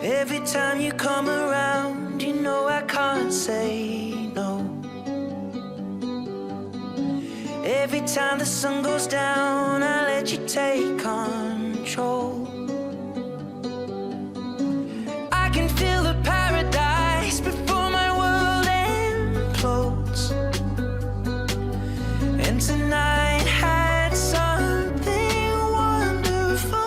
Every time you come around, you know I can't say no. Every time the sun goes down, I let you take control. I can feel the paradise before my world implodes. And tonight had something wonderful.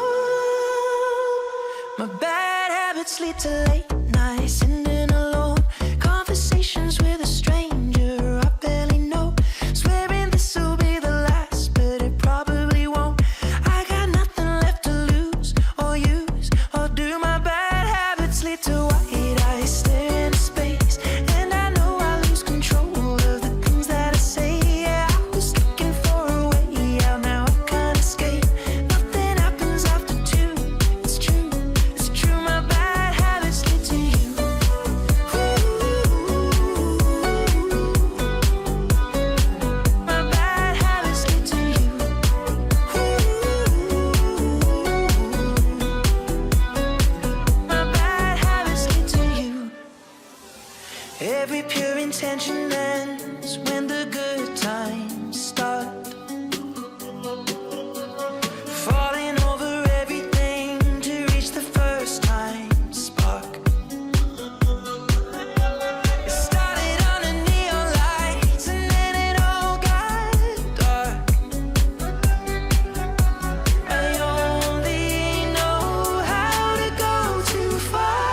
My bad habits lead to late nights, sitting alone, conversations with a stranger I barely know, swearing this will be the last, but it probably won't. I got nothing left to lose or use or do. My bad habits lead to white eyes staring into space, and I know I lose control of the things that I say. Yeah, I was looking for a way out, now I can't escape. Nothing happens after two. It's true, it's true. My bad habits lead to you. My bad habits lead to you. My bad habits lead to you. Every pure intention ends when the good times start. Falling over everything to reach the first time spark. It started under neon lights and then it all got dark. I only know how to go too far.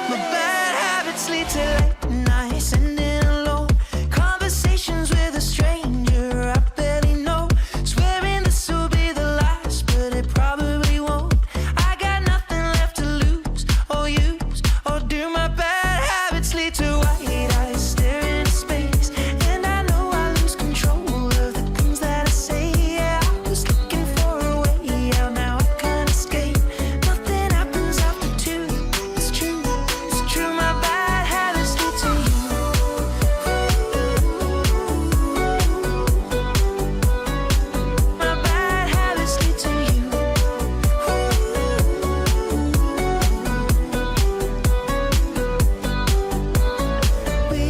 My bad habits lead to late nights, sitting alone, conversations with a stranger I barely know, swearing this will be the last, but it probably won't. I got nothing left to lose or use or do. My bad habits lead to white eyes staring into space, and I know I lose control of the things that I say. Yeah, I was looking for a way out, now I can't escape. Nothing happens after two. It's true, it's true. My bad habits lead to you. My bad habits lead to you. We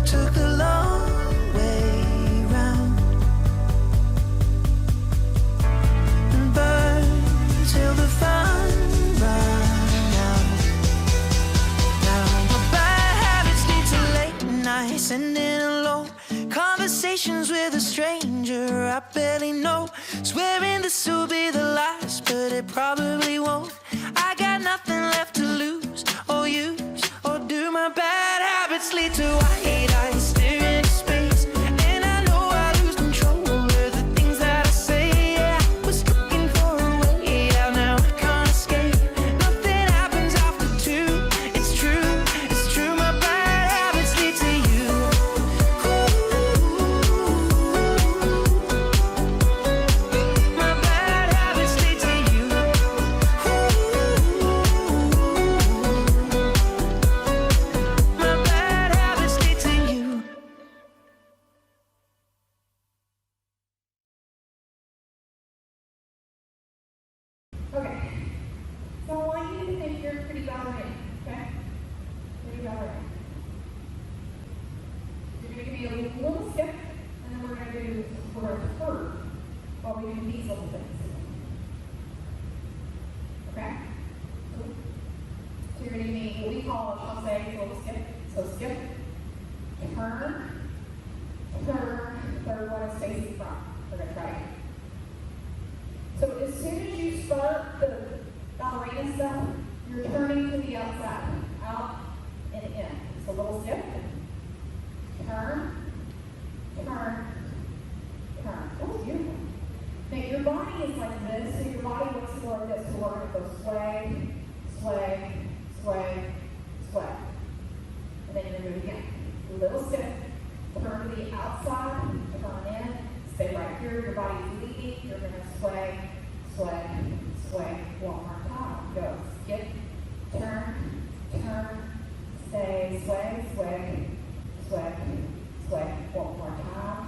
took the long way round and burned till the fun ran out. Now my bad habits lead to late nights, sitting alone, conversations with a stranger I barely know, swearing this will be the last, but it probably won't. I got nothing left to lose or use or do. My bad habits lead to white eyes staring into space, and I know I lose control of the things that I say. Yeah, I was looking for a way out, now I can't escape. Nothing happens after two. It's true, it's true. My bad habits lead to you. My bad habits lead to you. My bad habits lead to you. Okay, so I want you to think you're a pretty ballerina, okay? Pretty ballerina. You're going to give me a little skip, and then we're going to do a third while we do these little things. Okay? Cool. So you're going to give me what we call, I'll say, a little skip. So skip, turn, third one is facing front. We're going to try it. So as soon as you start the ballerina stuff, you're turning to the outside, out and in. So a little skip, turn, turn, turn. That was beautiful. Now your body is like this, so your body looks more like this. So we're going to go sway, sway, sway, sway. And then you're going to move again. A little skip, turn to the outside, turn in, stay right here. Your body is leading. You're going to sway, sway, sway. One more time. Go. Skip, turn, turn, stay, sway, sway, sway, sway. One more time.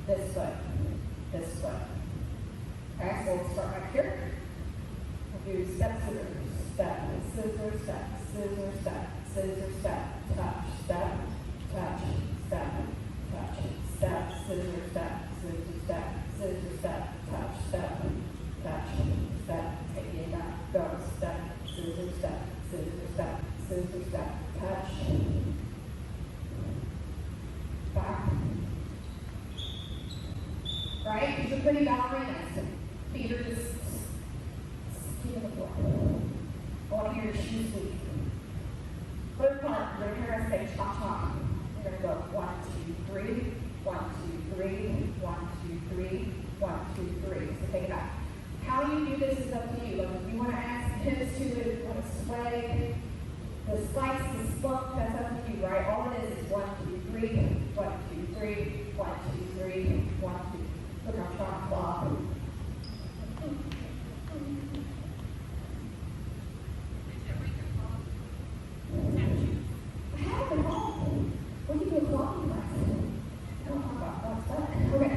this foot, this foot. Okay, so we'll start back here. We'll do step, scissor, step, scissor, step, scissor, step, scissor, step, touch, step, touch, step, touch, step, scissor, step, scissor, step, scissor, step, touch, step, touch, step, take it back, go, step, scissor, step, scissor, step, scissor, step, touch, back. Right? These are pretty ballerinas. Feet are just skipping the floor. I want to hear your shoes squeak. Third part, you're going to hear us say cha-cha. We're going to go 1, 2, 3, 1, 2, 3, 1, 2, 3, 1, 2, 3. So take it back. How you do this is up to you. Like if you want to add some hips to it, you want to sway, the spikes, the slump, that's up to you, right? All it is 1, 2, 3, 1, 2, 3, 1, 2, 3, 1, 2. Look, I'm trying to claw. I have it home. When you do a clawing lesson, I don't talk about what's that. Okay.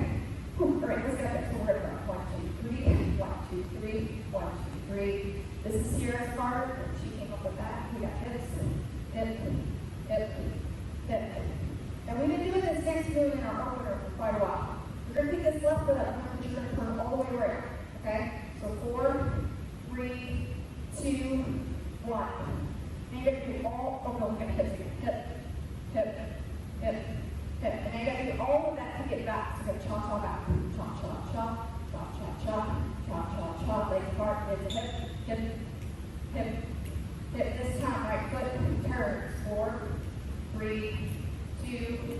All right, let's get back to where we're 1, 2, 3, 1, 2, 3, 1, 2, 3. This is Sheeran's part. She came up with that. We got hips, hip, hip, hip. And we've been doing this next move in our opener for quite a while. We're going to pick this left foot up, and we're going to turn all the way around. Okay? So 4, 3, 2, 1. And you're going to do all, oh no, we're going to hip, hip, hip, hip, hip. And you're going to do all of that to get back. So cha cha back. Cha cha cha, cha cha cha, cha cha cha. Legs apart, it's a hip, hip, hip, hip. This time, right foot turns. 4, 3, 2,